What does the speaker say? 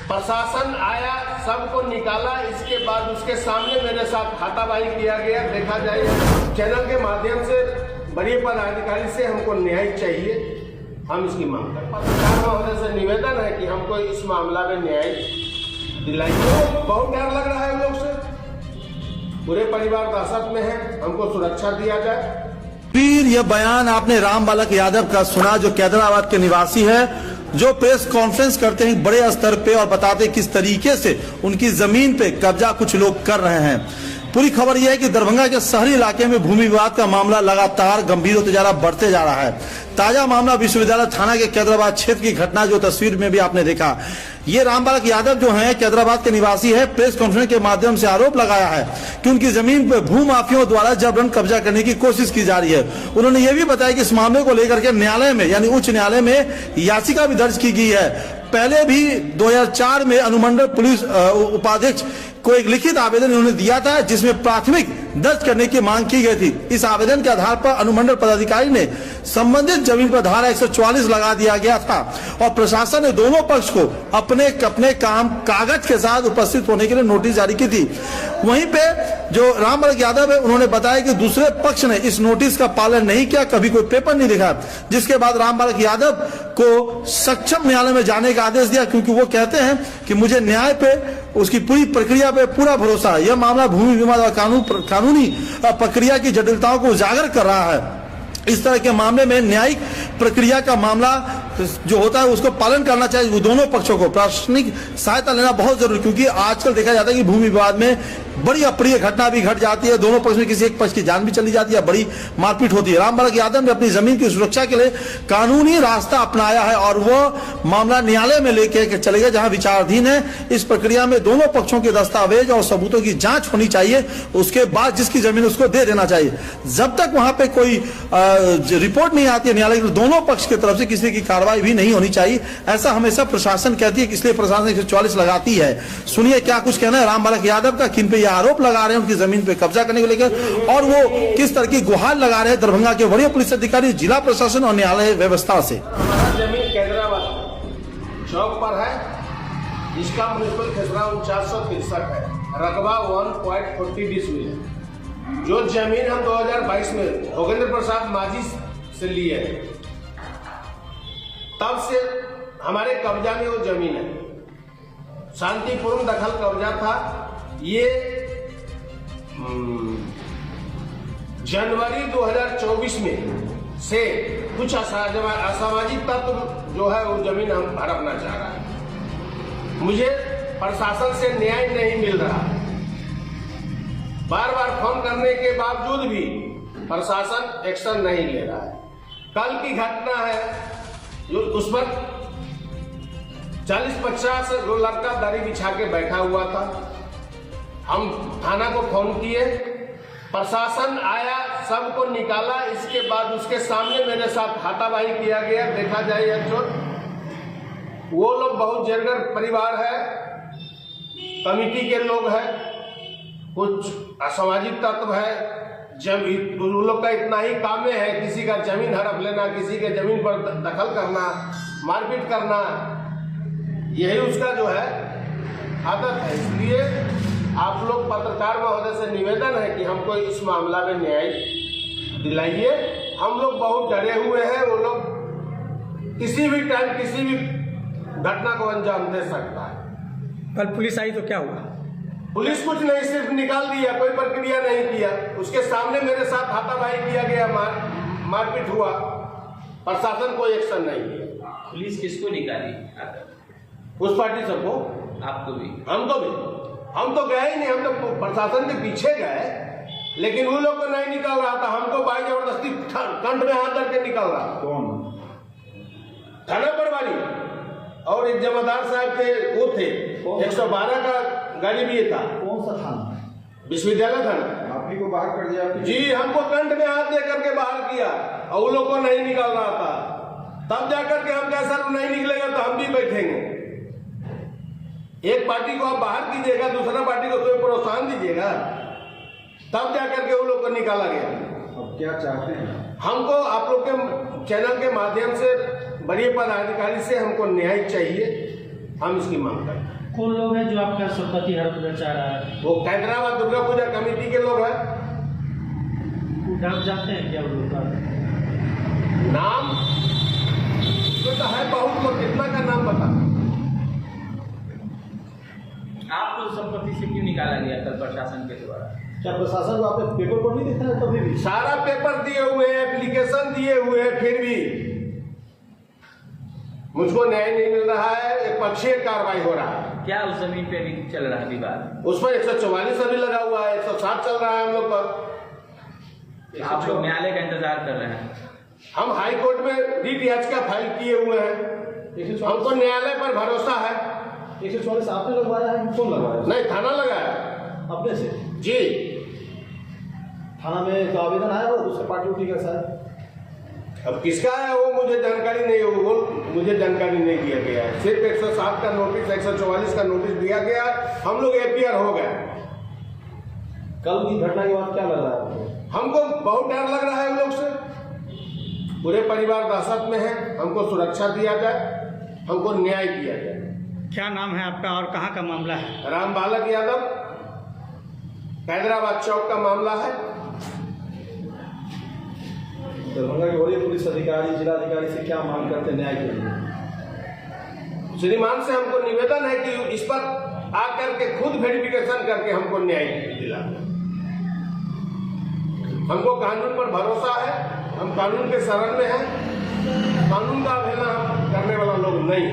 प्रशासन आया, सबको निकाला, इसके बाद उसके सामने मेरे साथ हाथापाई किया गया। देखा जाए चैनल के माध्यम से बड़े पदाधिकारी से हमको न्याय चाहिए, हम इसकी मांग करते हैं। पत्रकार महोदय से निवेदन है कि हमको इस मामला में न्याय दिलाइए। बहुत डर लग रहा है हम लोग से, पूरे परिवार दहशत में है, हमको सुरक्षा दिया जाए। फिर यह बयान आपने राम बालक यादव का सुना, जो कैदराबाद के निवासी है, जो प्रेस कॉन्फ्रेंस करते हैं बड़े स्तर पे और बताते हैं किस तरीके से उनकी जमीन पे कब्जा कुछ लोग कर रहे हैं। पूरी खबर यह है कि दरभंगा के शहरी इलाके में भूमि विवाद का मामला लगातार गंभीर होते जा रहा, बढ़ते जा रहा है। ताजा मामला विश्वविद्यालय थाना के कैदराबाद क्षेत्र की घटना, जो तस्वीर में भी आपने देखा। ये राम बालक यादव जो हैं, कैदराबाद के निवासी है, प्रेस कॉन्फ्रेंस के माध्यम से आरोप लगाया है कि उनकी जमीन पर भूमाफियों द्वारा जबरन कब्जा करने की कोशिश की जा रही है। उन्होंने ये भी बताया कि इस मामले को लेकर के न्यायालय में, यानी उच्च न्यायालय में याचिका भी दर्ज की गई है। पहले भी 2004 में अनुमंडल पुलिस उपाधीक्षक को एक लिखित आवेदन उन्होंने दिया था, जिसमें प्राथमिक दर्ज करने की मांग की गई थी। इस आवेदन के आधार पर अनुमंडल पदाधिकारी ने संबंधित जमीन पर धारा 144 लगा दिया गया था और प्रशासन ने दोनों पक्ष को अपने काम कागज के साथ उपस्थित होने के लिए नोटिस जारी की थी। वहीं पे जो राम बालक यादव है, उन्होंने बताया कि दूसरे पक्ष ने इस नोटिस का पालन नहीं किया, कभी कोई पेपर नहीं दिखा, जिसके बाद राम बालक यादव को सक्षम न्यायालय में जाने का आदेश दिया, क्योंकि वो कहते हैं कि मुझे न्याय पे, उसकी पूरी प्रक्रिया पे पूरा भरोसा है। यह मामला भूमि विवाद और कानूनी प्रक्रिया की जटिलताओं को उजागर कर रहा है। इस तरह के मामले में न्यायिक प्रक्रिया का मामला जो होता है उसको पालन करना चाहिए। वो दोनों पक्षों को प्रशासनिक सहायता लेना बहुत जरूरी, क्योंकि आजकल देखा जाता है कि भूमि विवाद में बड़ी अप्रिय घटना भी घट जाती है, दोनों पक्ष में किसी एक पक्ष की जान भी चली जाती है, बड़ी मारपीट होती है। राम बालक यादव ने अपनी जमीन की सुरक्षा के लिए कानूनी रास्ता अपनाया है और वो मामला न्यायालय में लेके चले गए, जहां विचाराधीन है। इस प्रक्रिया में दोनों पक्षों के दस्तावेज और सबूतों की जांच होनी चाहिए, उसके बाद जिसकी जमीन उसको दे देना चाहिए। जब तक वहां पे कोई रिपोर्ट नहीं आती है न्यायालय की, दोनों पक्ष की तरफ से किसी की कार्रवाई भी नहीं होनी चाहिए, ऐसा हमेशा प्रशासन कहती है, इसलिए प्रशासन 144 लगाती है। सुनिए क्या कुछ कहना है राम बालक यादव का, किन पे आरोप लगा रहे हैं उनकी जमीन पे कब्जा करने को लेकर, और वो किस तरह की गुहार लगा रहे हैं दरभंगा के वरीय पुलिस अधिकारी, जिला प्रशासन और न्यायालय व्यवस्था से। हमारा जमीन कैदराबाद चौक पर है, इसका म्युनिसिपल खसरा 4963 है, रकबा 1.40 डिसमिल है। जो जमीन हम 2022 में योगेंद्र प्रसाद माझी से लिए, तब से हमारे कब्जा में वो जमीन है। शांतिपूर्ण दखल कब्जा था। ये जनवरी 2024 में से कुछ असामाजिक तत्व जो है वो जमीन हम हड़पना चाह रहा है। मुझे प्रशासन से न्याय नहीं मिल रहा। बार बार फोन करने के बावजूद भी प्रशासन एक्शन नहीं ले रहा है। कल की घटना है, जो उस पर 40-50 लड़का दरी बिछा के बैठा हुआ था। हम थाना को फोन किए, प्रशासन आया, सबको निकाला, इसके बाद उसके सामने मेरे साथ हाथापाई किया गया। देखा जाए वो लोग बहुत जर्गर परिवार है, कमिटी के लोग हैं, कुछ असामाजिक तत्व है। जमीन उन लोग का इतना ही काम में है, किसी का जमीन हड़प लेना, किसी के जमीन पर दखल करना, मारपीट करना, यही उसका जो है आदत है। इसलिए आप लोग पत्रकार महोदय से निवेदन है कि हमको इस मामला में न्याय दिलाइए। हम लोग बहुत डरे हुए हैं, वो लोग किसी भी टाइम किसी भी घटना को अंजाम दे सकता है। कल पुलिस आई तो क्या हुआ? पुलिस कुछ नहीं, सिर्फ निकाल दिया, कोई प्रक्रिया नहीं किया। उसके सामने मेरे साथ हाथापाई किया गया, मारपीट हुआ, प्रशासन कोई एक्शन नहीं किया। पुलिस किसको निकाली? उस पार्टी सबको, आपको भी? हमको भी। हम तो गए ही नहीं, हम तो प्रशासन के पीछे गए, लेकिन उन लोग को नहीं निकल रहा था। हमको बाई जबरदस्ती कंठ में हाथ करके निकल रहा। कौन? थाना प्रभारी और एक जमादार साहब के वो थे। 112 का गाड़ी भी था। कौन सा थाना? विश्वविद्यालय थाना। आप ही को बाहर कर दिया? जी, हमको कंठ में हाथ दे करके बाहर किया और उन लोग को नहीं निकल रहा था। तब जाकर के हम कहा सर नहीं निकलेगा तो हम भी बैठेंगे। एक पार्टी को आप बाहर कीजिएगा, दूसरा पार्टी को तो प्रोत्साहन दीजिएगा, तब जाकर के उन लोग को निकाला गया। अब क्या चाहते हैं? हमको आप लोग के चैनल के माध्यम से बड़े पदाधिकारी से हमको न्याय चाहिए, हम इसकी मांग करते हैं। कौन लोग हैं जो आपका संपत्ति हड़पना चाह रहा है? वो हैदराबाद दुर्गा पूजा कमेटी के लोग हैं। नाम जानते हैं क्या उन लोग का? नाम तो है बहुत लोग, कितना का नाम बता। आपको संपत्ति से क्यों निकाला गया कल प्रशासन के द्वारा? क्या प्रशासन को आपने पेपर पर नहीं देखा है कभी भी? सारा पेपर दिए हुए हैं, एप्लीकेशन दिए हुए हैं, फिर भी मुझको न्याय नहीं मिल रहा है। एक पक्षीय कार्रवाई हो रहा है। क्या उस जमीन पे भी चल रहा है विवाद? उस पर 144 अभी लगा हुआ है, 160 चल रहा है हम लोग पर। आप लोग न्यायालय का इंतजार कर रहे हैं? हम हाई कोर्ट में रिट याचिका फाइल किए हुए हैं। हमको न्यायालय पर भरोसा है। 144 आपने लगवाया है? कौन लगवाया? नहीं, थाना लगाया अपने से? जी। थाना में तो आवेदन आया और दूसरे पार्टी उठी का शायद। अब किसका है वो मुझे जानकारी नहीं है, वो मुझे जानकारी नहीं दिया गया है। सिर्फ 107 का नोटिस, 144 का नोटिस दिया गया। हम लोग एपीआर हो गए। कल की घटना के बाद क्या लग रहा है आपको? हमको बहुत डर लग रहा है उन लोग से। पूरे परिवार दहशत में है। हमको सुरक्षा दिया जाए, हमको न्याय दिया जाए। क्या नाम है आपका और कहाँ का मामला है? राम बालक यादव, हैदराबाद चौक का मामला है। दरभंगा के वरीय पुलिस अधिकारी, जिलाधिकारी से क्या मांग करते हैं न्याय के लिए? श्रीमान से हमको निवेदन है कि इस पर आकर के खुद वेरिफिकेशन करके हमको न्याय दिला। हमको कानून पर भरोसा है, हम कानून के शरण में हैं। कानून का अवहेलना हम करने वाला लोग नहीं।